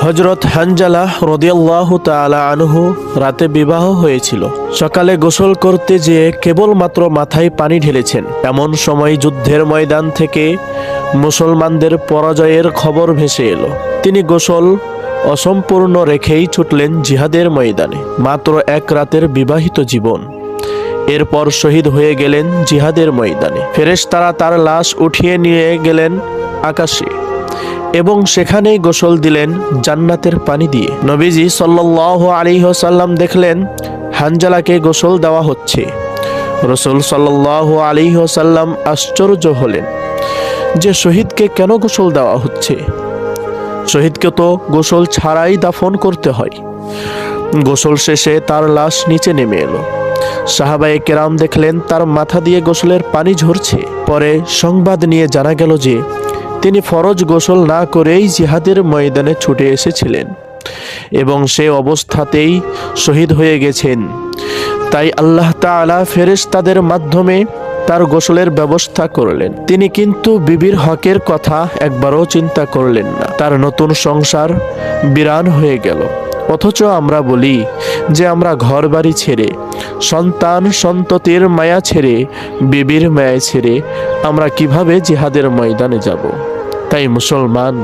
হযরত হানজালা রাদিয়াল্লাহু তাআলা আনহু রাতে বিবাহ হয়েছিল। সকালে গোসল করতে যেয়ে কেবলমাত্র মাথায় পানি ঢেলেছেন, এমন সময় যুদ্ধের ময়দান থেকে মুসলমানদের পরাজয়ের খবর ভেসে এলো। তিনি গোসল অসম্পূর্ণ রেখেই ছুটলেন জিহাদের ময়দানে। মাত্র এক রাতের বিবাহিত জীবন, এরপর শহীদ হয়ে গেলেন জিহাদের ময়দানে। ফেরেশতারা তার লাশ উঠিয়ে নিয়ে গেলেন আকাশে এবং সেখানেই গোসল দিলেন জান্নাতের পানি দিয়ে। নবীজি সাল্লাল্লাহু আলাইহি ওয়াসাল্লাম দেখলেন হানজালাকে গোসল দেওয়া হচ্ছে। রাসূল সাল্লাল্লাহু আলাইহি ওয়াসাল্লাম আশ্চর্য হলেন যে শহীদকে কেন গোসল দেওয়া হচ্ছে। শহীদকে তো গোসল ছাড়াই দাফন করতে হয়। গোসল শেষে তার লাশ নিচে নেমে এলো। সাহাবায়ে কেরাম দেখলেন তার মাথা দিয়ে গোসলের পানি ঝরছে। পরে সংবাদ নিয়ে জানা গেল যে তিনি ফরজ গোসল না করেই জিহাদের ময়দানে ছুটে এসেছিলেন এবং সে অবস্থাতেই শহীদ হয়ে গেছেন। তাই আল্লাহ তাআলা ফেরেশতাদের মাধ্যমে তার গোসলের ব্যবস্থা করলেন। তিনি কিন্তু বিবির হকের কথা একবারও চিন্তা করলেন না। তার নতুন সংসার বিরান হয়ে গেল। অথচ আমরা বলি যে আমরা ঘর বাড়ি ছেড়ে, সন্তান সন্ততির মায়া ছেড়ে, বিবির মায়া ছেড়ে আমরা কিভাবে জিহাদের ময়দানে যাব। তাই মুসলমান,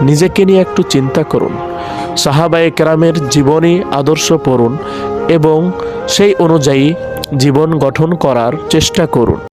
নিজেকে নিয়ে একটু চিন্তা করুন, সাহাবায়ে কেরামের জীবনী আদর্শ পড়ুন এবং সেই অনুযায়ী জীবন গঠন করার চেষ্টা করুন।